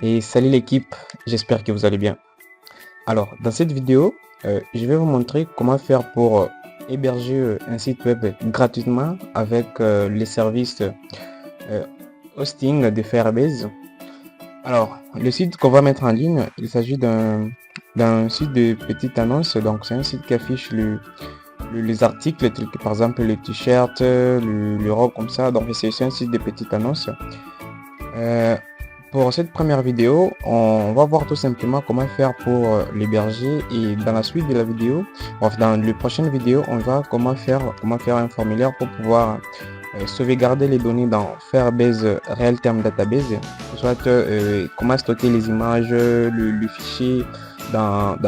Et salut l'équipe, j'espère que vous allez bien. Alors, dans cette vidéo, je vais vous montrer comment faire pour héberger un site web gratuitement avec les services hosting de Firebase. Alors, le site qu'on va mettre en ligne, il s'agit d'un site de petite annonce. Donc, c'est un site qui affiche les articles, tels que par exemple les t-shirts, le robe comme ça. Donc, c'est un site de petite annonce. Pour cette première vidéo, on va voir tout simplement comment faire pour l'héberger, et dans la suite de la vidéo, dans les prochaines vidéos, on va comment faire un formulaire pour pouvoir sauvegarder les données dans Firebase Real-Time Database, soit comment stocker les images, le fichier dans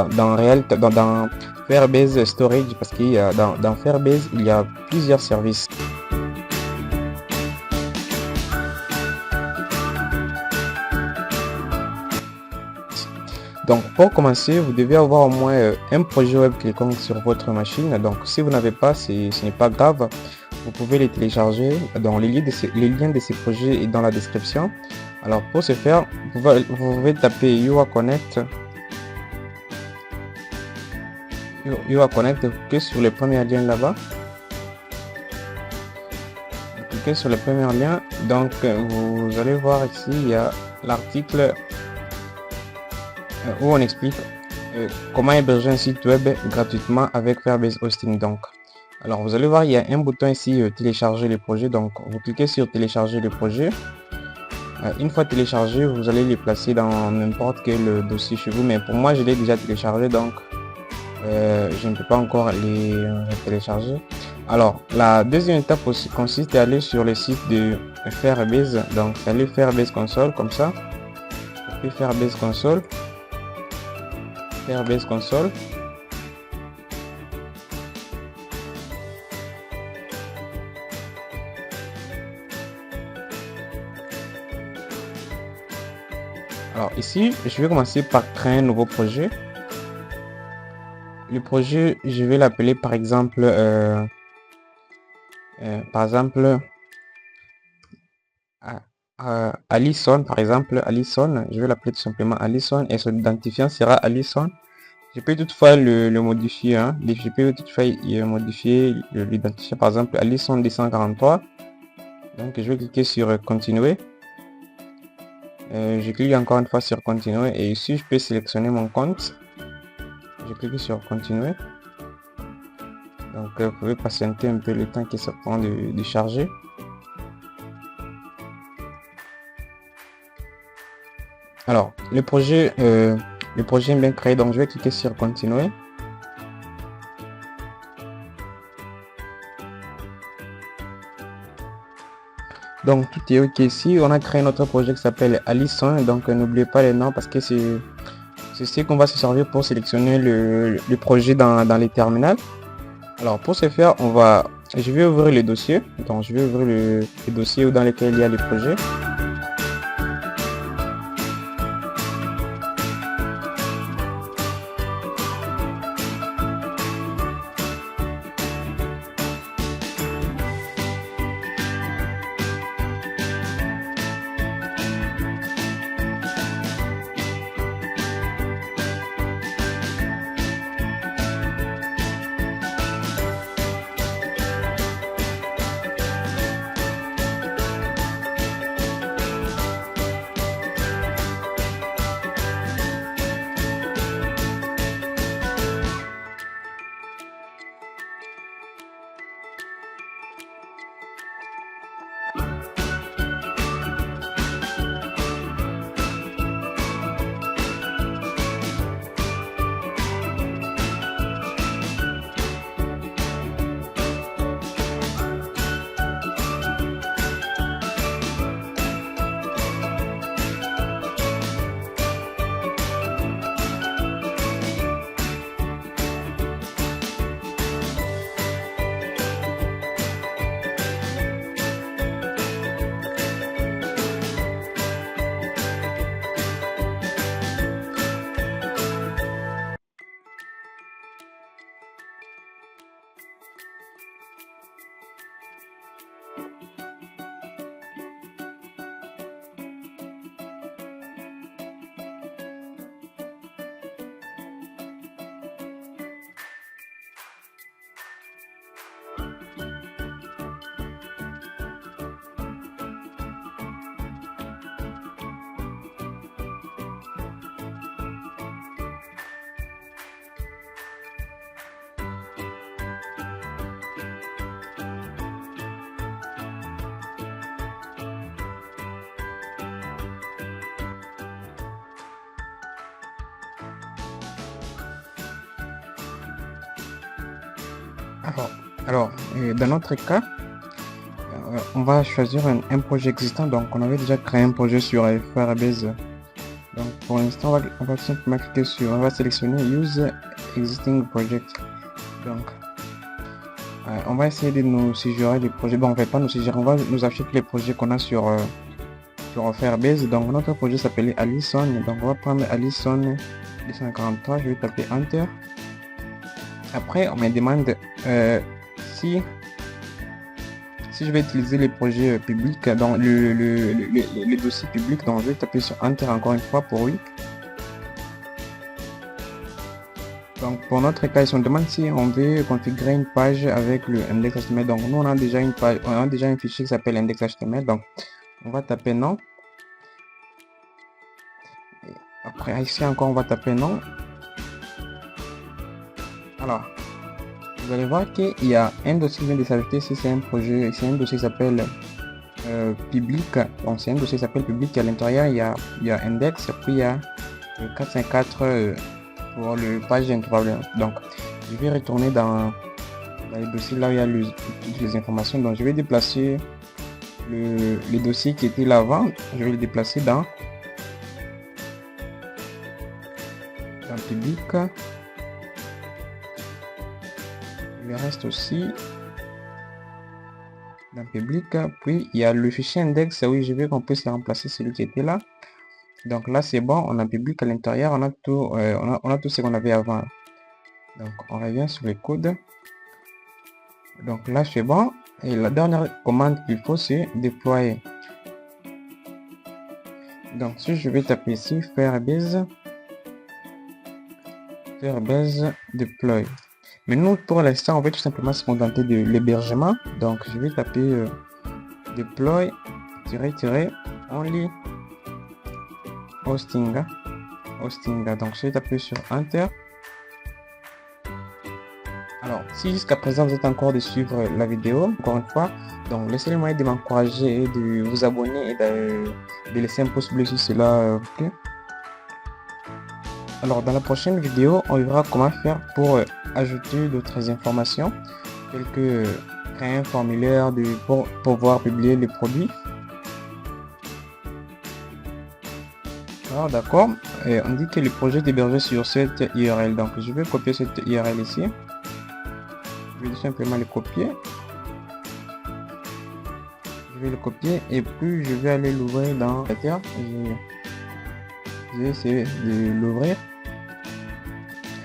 Firebase Storage, parce qu'il y a dans Firebase, il y a plusieurs services. Donc pour commencer, vous devez avoir au moins un projet web quelconque sur votre machine. Donc si vous n'avez pas, ce n'est pas grave. Vous pouvez les télécharger. Dans les liens de ces projets est dans la description. Alors pour ce faire, vous pouvez taper UA Connect. UA Connect, vous cliquez sur le premier lien là-bas. Vous cliquez sur le premier lien. Donc vous allez voir ici, il y a l'article où on explique comment héberger un site web gratuitement avec Firebase Hosting. Donc, alors vous allez voir, il y a un bouton ici télécharger les projets. Donc, vous cliquez sur télécharger les projets. Une fois téléchargé, vous allez les placer dans n'importe quel dossier chez vous. Mais pour moi, je l'ai déjà téléchargé, donc je ne peux pas encore les télécharger. Alors, la deuxième étape aussi consiste à aller sur le site de Firebase. Donc, aller Firebase Console comme ça. Puis Firebase Console. Firebase Console. Alors ici, je vais commencer par créer un nouveau projet. Le projet, je vais l'appeler par exemple Alison, par exemple Alison. Je vais l'appeler tout simplement Alison et son identifiant sera Alison. Je peux toutefois le modifier, hein. Je peux toutefois modifier l'identifiant, par exemple Alison 243. Donc je vais cliquer sur continuer. Je clique encore une fois sur continuer et ici je peux sélectionner mon compte. Je clique sur continuer. Donc vous pouvez patienter un peu le temps qui se prend de charger. Alors le projet est bien créé, donc je vais cliquer sur continuer. Donc tout est ok ici. On a créé notre projet qui s'appelle Alison. Donc n'oubliez pas les noms parce que c'est ce qu'on va se servir pour sélectionner le projet dans les terminals. Alors pour ce faire, je vais ouvrir le dossier. Donc je vais ouvrir le dossier dans lequel il y a les projets. Dans notre cas, on va choisir un projet existant. Donc on avait déjà créé un projet sur Firebase. Donc pour l'instant on va simplement cliquer sur, on va sélectionner Use Existing Project. Donc on va essayer de nous suggérer des projets. Bon, on va pas nous suggérer, on va nous afficher les projets qu'on a sur Firebase. Donc notre projet s'appelait Allison. Donc on va prendre Allison 243. Je vais taper Enter. Après on me demande si je vais utiliser les projets publics dans les dossiers publics. Donc je vais taper sur Enter encore une fois pour oui. Donc pour notre cas, on demande si on veut configurer une page avec le index.html. Donc nous on a déjà une page, on a déjà un fichier qui s'appelle index.html. Donc on va taper non. Et après ici encore on va taper non. Alors vous allez voir qu'il y a un dossier qui vient de s'ajouter. Si c'est un projet, c'est un dossier qui s'appelle public. Donc c'est un dossier qui s'appelle public. À l'intérieur il y a index, puis il y a le 454 pour le page d'intervalle. Donc je vais retourner dans les dossiers là où il y a toutes les informations. Donc je vais déplacer le dossier qui était là avant. Je vais le déplacer dans public. Le reste aussi dans public. Puis il y a le fichier index. Oui, je veux qu'on puisse remplacer celui qui était là. Donc là c'est bon, on a public à l'intérieur, on a tout, on a tout ce qu'on avait avant. Donc on revient sur les codes. Donc là c'est bon. Et la dernière commande qu'il faut c'est déployer. Donc si je vais taper ici Firebase deploy. Mais nous pour l'instant on va tout simplement se contenter de l'hébergement. Donc je vais taper deploy only hosting. Donc je vais taper sur Enter. Alors si jusqu'à présent vous êtes encore de suivre la vidéo, encore une fois, donc laissez le moyen de m'encourager et de vous abonner et de laisser un pouce bleu sur cela. Okay. Alors dans la prochaine vidéo on verra comment faire pour ajouter d'autres informations telles que créer un formulaire pour pouvoir publier les produits. Alors d'accord, on dit que le projet est hébergé sur cette URL. Donc je vais copier cette URL ici. Je vais tout simplement le copier. Je vais le copier et puis je vais aller l'ouvrir dans la terre. Je vais essayer de l'ouvrir.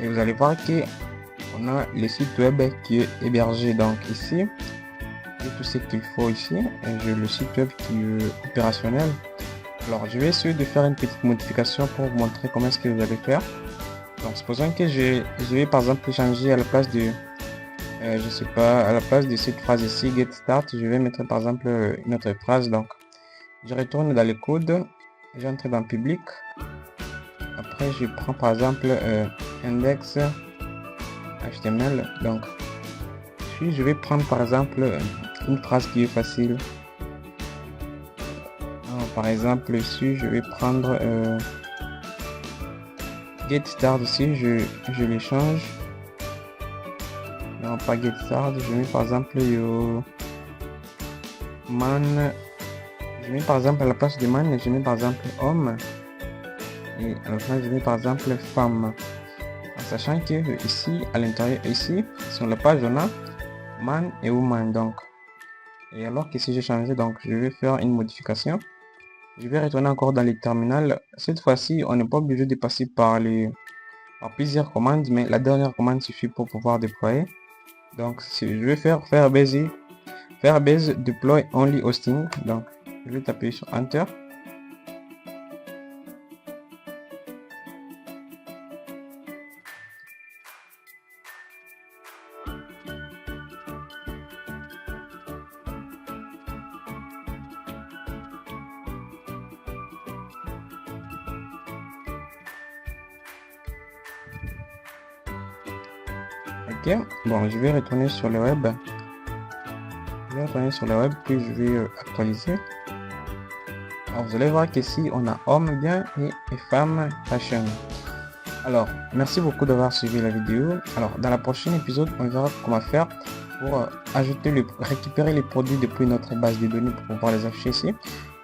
Et vous allez voir que on a le site web qui est hébergé donc ici. Et tout ce qu'il faut ici. Et j'ai le site web qui est opérationnel. Alors je vais essayer de faire une petite modification pour vous montrer comment est-ce que vous allez faire. Donc supposons que je vais par exemple changer à la place de je sais pas, à la place de cette phrase ici get start, je vais mettre par exemple une autre phrase. Donc je retourne dans le code, j'entre dans public, après je prends par exemple index HTML. Donc puis je vais prendre par exemple une phrase qui est facile. Par exemple ici je vais prendre get start ici, je les change. Non, pas get start, je mets par exemple yo man, je mets par exemple à la place de man, je mets par exemple homme, et à la place je mets par exemple femme, en sachant que ici à l'intérieur, ici sur la page on a man et woman. Donc et alors que si j'ai changé, donc je vais faire une modification. Je vais retourner encore dans les terminals. Cette fois-ci on n'est pas obligé de passer par plusieurs commandes, mais la dernière commande suffit pour pouvoir déployer. Donc si je vais faire Firebase deploy only hosting. Donc je vais taper sur Enter. Ok, bon, je vais retourner sur le web. Puis je vais actualiser. Alors vous allez voir qu'ici on a homme bien et femme fashion. Alors, merci beaucoup d'avoir suivi la vidéo. Alors, dans la prochaine épisode, on verra comment faire pour récupérer les produits depuis notre base de données pour pouvoir les afficher ici.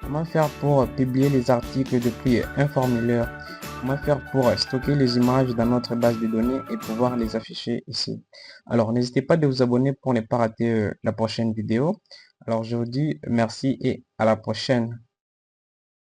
Comment faire pour publier les articles depuis un formulaire. Comment faire pour stocker les images dans notre base de données et pouvoir les afficher ici. Alors, n'hésitez pas de vous abonner pour ne pas rater la prochaine vidéo. Alors, je vous dis merci et à la prochaine.